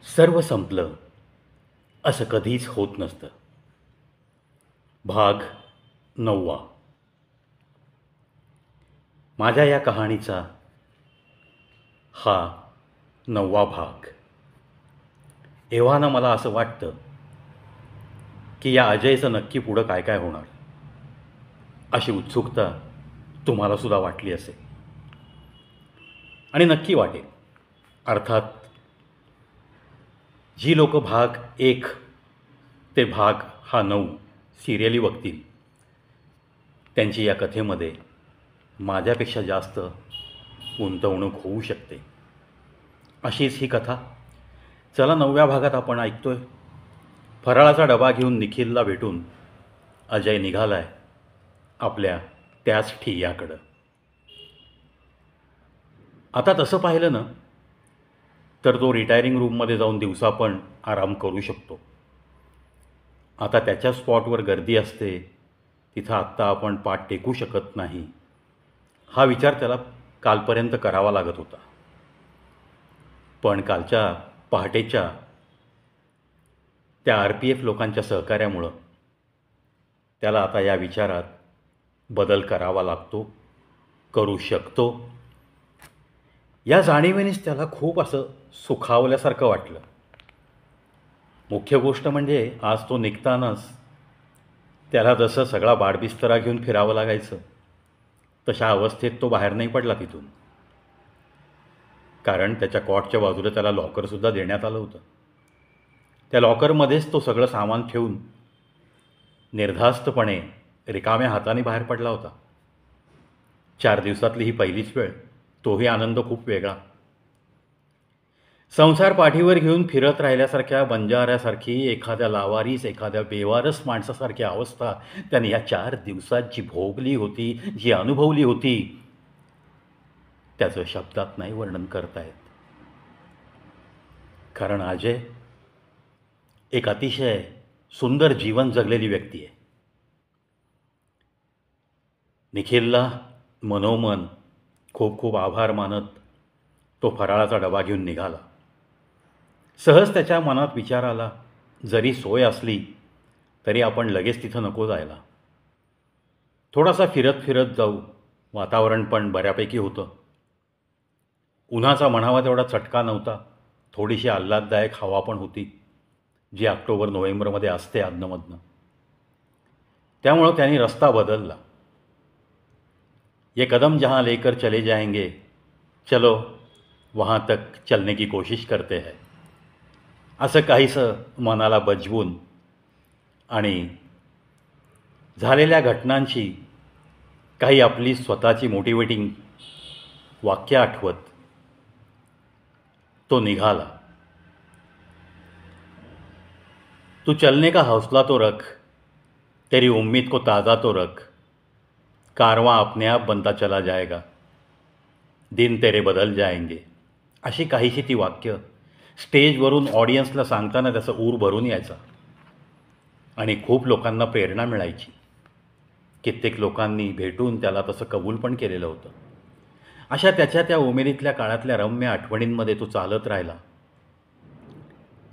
सर्व संपलं असं कधीच होत नसतं. भाग 9. माझ्या या कहाणीचा हा 9वा भाग. एव्हाना मला असं वाटतं की या अजयचं नक्की पुढं काय काय होणार, अशी उत्सुकता तुम्हाला सुद्धा वाटली असेल आणि नक्की वाटेल. अर्थात जी लोक भाग 1 ते भाग हा 9 सिरियली बघतील त्यांची या कथेमध्ये माझ्यापेक्षा जास्त गुंतवणूक होऊ शकते. अशीच ही कथा. चला 9व्या भागात आपण ऐकतोय. फराळाचा डबा घेऊन निखिलला भेटून अजय निघालाय आपल्या त्याच ठिय्याकडं. आता तसं पाहिलं ना तर तो रिटायरिंग रूममध्ये जाऊन दिवसा पण आराम करू शकतो. आता त्याच्या स्पॉटवर गर्दी असते, तिथं आत्ता आपण पाठ टेकू शकत नाही, हा विचार त्याला कालपर्यंत करावा लागत होता. पण कालच्या पहाटेच्या त्या RPF लोकांच्या सहकार्यामुळं त्याला आता या विचारात बदल करावा लागतो, करू शकतो. या जाणीवेनेच त्याला खूप असं सुखावल्यासारखं वाटलं. मुख्य गोष्ट म्हणजे आज तो निघतानाच त्याला जसं सगळा बाडबिस्तरा घेऊन फिरावं लागायचं तशा अवस्थेत तो बाहेर नाही पडला तिथून. कारण त्याच्या कॉटच्या बाजूला त्याला लॉकरसुद्धा देण्यात आलं होतं. त्या लॉकरमध्येच तो सगळं सामान ठेवून निर्धास्तपणे रिकाम्या हाताने बाहेर पडला होता. 4 दिवसातली ही पहिलीच वेळ, तोही आनंद खूप वेगळा. संसार पाठीवर घेऊन फिरत राहिल्यासारख्या बंजाऱ्यासारखी, एखाद्या लावारीस, एखाद्या बेवारस माणसासारखी अवस्था त्याने या 4 दिवसात जी भोगली होती, जी अनुभवली होती, त्याचं शब्दात नाही वर्णन करता येत. कारण अजय एक अतिशय सुंदर जीवन जगलेली व्यक्ती आहे. निखिलला मनोमन खूप खूप आभार मानत तो फराळाचा डबा घेऊन निघाला. सहज त्याच्या मनात विचार आला, जरी सोय असली तरी आपण लगेच तिथं नको जायला. थोडासा फिरत फिरत जाऊ. वातावरण पण बऱ्यापैकी होतं. उन्हाचा म्हणावा तेवढा चटका नव्हता. थोडीशी आल्हाददायक हवा पण होती, जी ऑक्टोबर-नोव्हेंबरमध्ये असते अधनमधनं. त्यामुळं त्यांनी रस्ता बदलला. ये कदम जहाँ लेकर चले जाएंगे, चलो वहाँ तक चलने की कोशिश करते हैं, असं काहीसं मनाला बजवून आणि झालेल्या घटनांची काही आपली स्वतःची मोटिवेटिंग वाक्य आठवत तो निघाला. तू चलने का हौसला तो रख, तेरी उम्मीद को ताज़ा तो रख, कारवां अपने आप बनता चला जाएगा, दिन तेरे बदल जाएंगे. अशी काहीशी ती वाक्य स्टेजवरून ऑडियन्सला सांगताना त्याचा ऊर भरून यायचा आणि खूप लोकांना प्रेरणा मिळायची. कित्येक लोकांनी भेटून त्याला तसं कबूल पण केलेलं होतं. अशा त्याच्या त्या उमेदीतल्या काळातल्या रम्य आठवणींमध्ये तो चालत राहिला.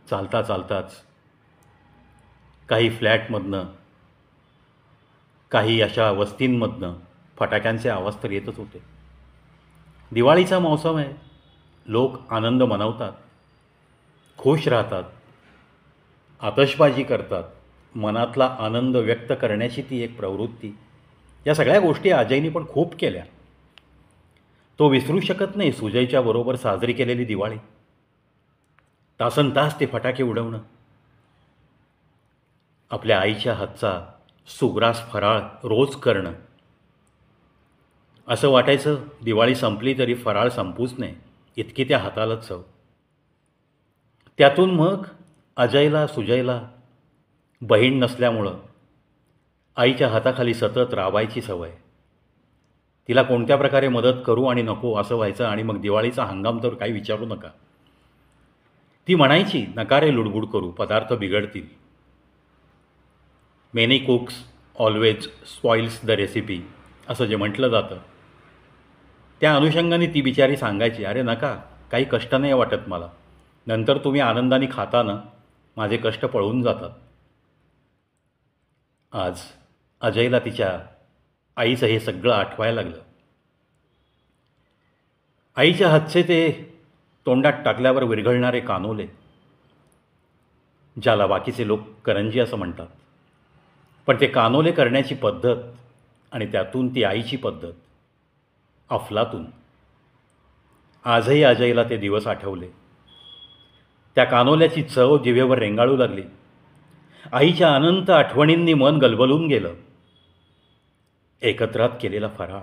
चालता चालताच काही फ्लॅटमधनं, काही अशा वस्तींमधनं फटाक्यांचे आवाज तर येतच होते. दिवाळीचा मौसम आहे. लोक आनंद मनवतात, खुश राहतात, आतषबाजी करतात. मनातला आनंद व्यक्त करण्याची ती एक प्रवृत्ती. या सगळ्या गोष्टी अजयनी पण खूप केल्या. तो विसरू शकत नाही सुजयच्या बरोबर साजरी केलेली दिवाळी. तासनतास ते फटाके उडवणं, आपल्या आईच्या हातचा सुग्रास फराळ रोज करणं. असं वाटायचं दिवाळी संपली तरी फराळ संपूच नये, इतकी त्या हाताला चव. त्यातून मग अजयला, सुजयला बहीण नसल्यामुळं आईच्या हाताखाली सतत राबायची सवय. तिला कोणत्या प्रकारे मदत करू आणि नको असं व्हायचं. आणि मग दिवाळीचा हंगाम तर काही विचारू नका. ती म्हणायची, नका रे लुडबुड करू, पदार्थ बिघडतील. Many cooks always spoils the recipe असं जे म्हटलं जातं, त्या अनुषंगाने ती बिचारी सांगायची, अरे नका, काही कष्ट नाही वाटत मला, नंतर तुम्ही आनंदाने खाताना माझे कष्ट पळून जातात. आज अजयला तिच्या आईचं हे सगळं आठवायला लागलं. आईच्या हातचे ते तोंडात टाकल्यावर विरघळणारे कानोले, ज्याला बाकीचे लोक करंजी असं म्हणतात, पण ते कानोले करण्याची पद्धत आणि त्यातून ती आईची पद्धत अफलातून. आजही अजयला ते दिवस आठवले. त्या कानोल्याची चव जिभेवर रेंगाळू लागली. आईच्या अनंत आठवणींनी मन गलबलून गेलं. एकत्रात केलेला फराळ,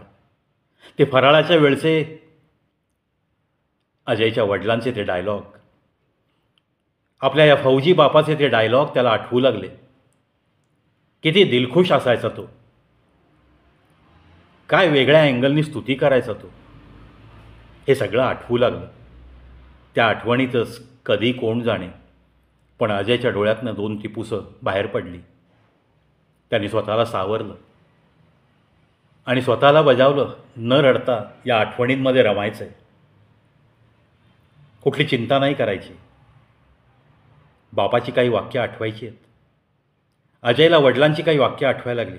ते फराळाच्या वेळचे अजयच्या वडिलांचे ते डायलॉग, आपल्या या फौजी बापाचे ते डायलॉग त्याला आठवू लागले. किती दिलखुश असायचा तो, काय वेगळ्या अँगलनी स्तुती करायचा तो, हे सगळं आठवू लागलं. त्या आठवणीतच कधी कोण जाणे, पण अजयच्या डोळ्यातनं 2 टिपूसं बाहेर पडली. त्यांनी स्वतःला सावरलं आणि स्वतःला बजावलं, न रडता या आठवणींमध्ये रमायचं आहे. कुठली चिंता नाही करायची. बापाची काही वाक्य आठवायची आहेत. अजयला वडिलांची काही वाक्य आठवायला लागली.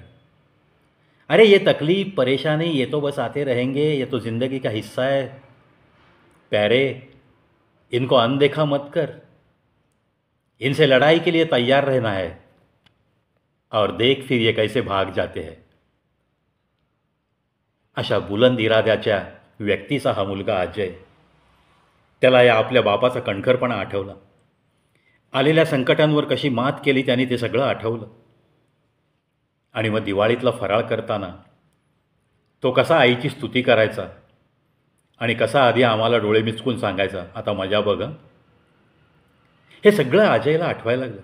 अरे ये तकलीफ परेशानी ये तो बस आते रहेंगे, ये तो ज़िंदगी का हिस्सा है प्यारे, इनको अनदेखा मत कर, इनसे लड़ाई के लिए तैयार रहना है और देख फिर ये कैसे भाग जाते हैं. अशा बुलंद इराद्याच्या व्यक्तीचा हा मुलगा अजय. त्याला या आपल्या बापाचा कणखरपणा आठवला. आलेल्या संकटांवर कशी मात केली त्यांनी ते सगळं आठवलं. आणि मग दिवाळीतला फराळ करताना तो कसा आईची स्तुती करायचा आणि कसा आधी आम्हाला डोळे मिचकून सांगायचा, आता मजा बघ. हे सगळं अजयला आठवायला लागलं.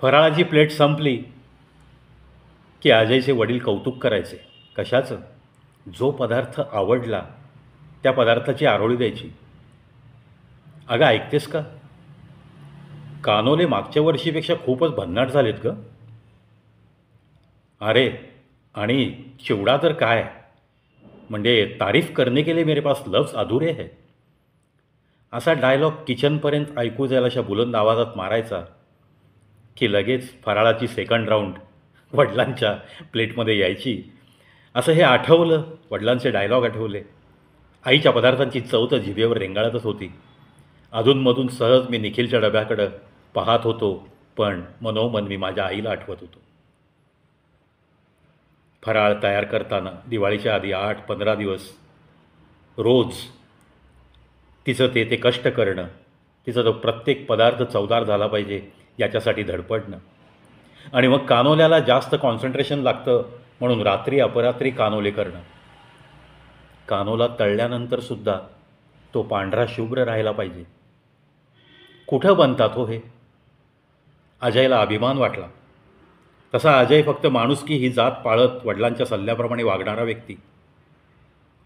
फराळाची प्लेट संपली की अजयचे वडील कौतुक करायचे. कशाचं? जो पदार्थ आवडला त्या पदार्थाची आरोळी द्यायची. अगं ऐकतेस का, कानोले मागच्या वर्षीपेक्षा खूपच भन्नाट झालेत ग. अरे आणि चिवडा तर काय, म्हणजे तारीफ करने के लिए मेरे पास लफ्ज अधुरे है. असा डायलॉग किचनपर्यंत ऐकू जायला अशा बुलंद आवाजात मारायचा की लगेच फराळाची सेकंड राऊंड वडिलांच्या प्लेटमध्ये यायची. असं हे आठवलं, वडिलांचे डायलॉग आठवले. आईच्या पदार्थांची चव तर जिभेवर रेंगाळतच होती. अधूनमधून सहज मी निखिलच्या डब्याकडं पाहत होतो, पण मनोमन मी माझ्या आईला आठवत होतो. फराळ तयार करताना दिवाळीच्या आधी 8-15 दिवस रोज तिचं ते कष्ट करणं, तिचा तो प्रत्येक पदार्थ चवदार झाला पाहिजे याच्यासाठी धडपडणं. आणि मग कानोल्याला जास्त कॉन्सन्ट्रेशन लागतं म्हणून रात्री अपरात्री कानोले करणं. कानोला तळल्यानंतरसुद्धा तो पांढरा शुभ्र राहायला पाहिजे. कुठं बनतात हो हे? अजयला अभिमान वाटला. तसा अजय फक्त माणुसकी ही जात पाळत वडिलांच्या सल्ल्याप्रमाणे वागणारा व्यक्ती.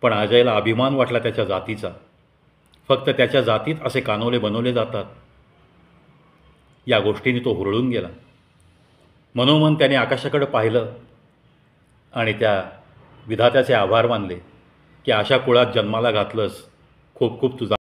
पण अजयला अभिमान वाटला त्याच्या जातीचा. फक्त त्याच्या जातीत असे कानोले बनवले जातात या गोष्टीने तो हुरळून गेला. मनोमन त्याने आकाशाकडे पाहिलं आणि त्या विधात्याचे आभार मानले की अशा कुळात जन्माला घातलंस, खूप खूप तुझा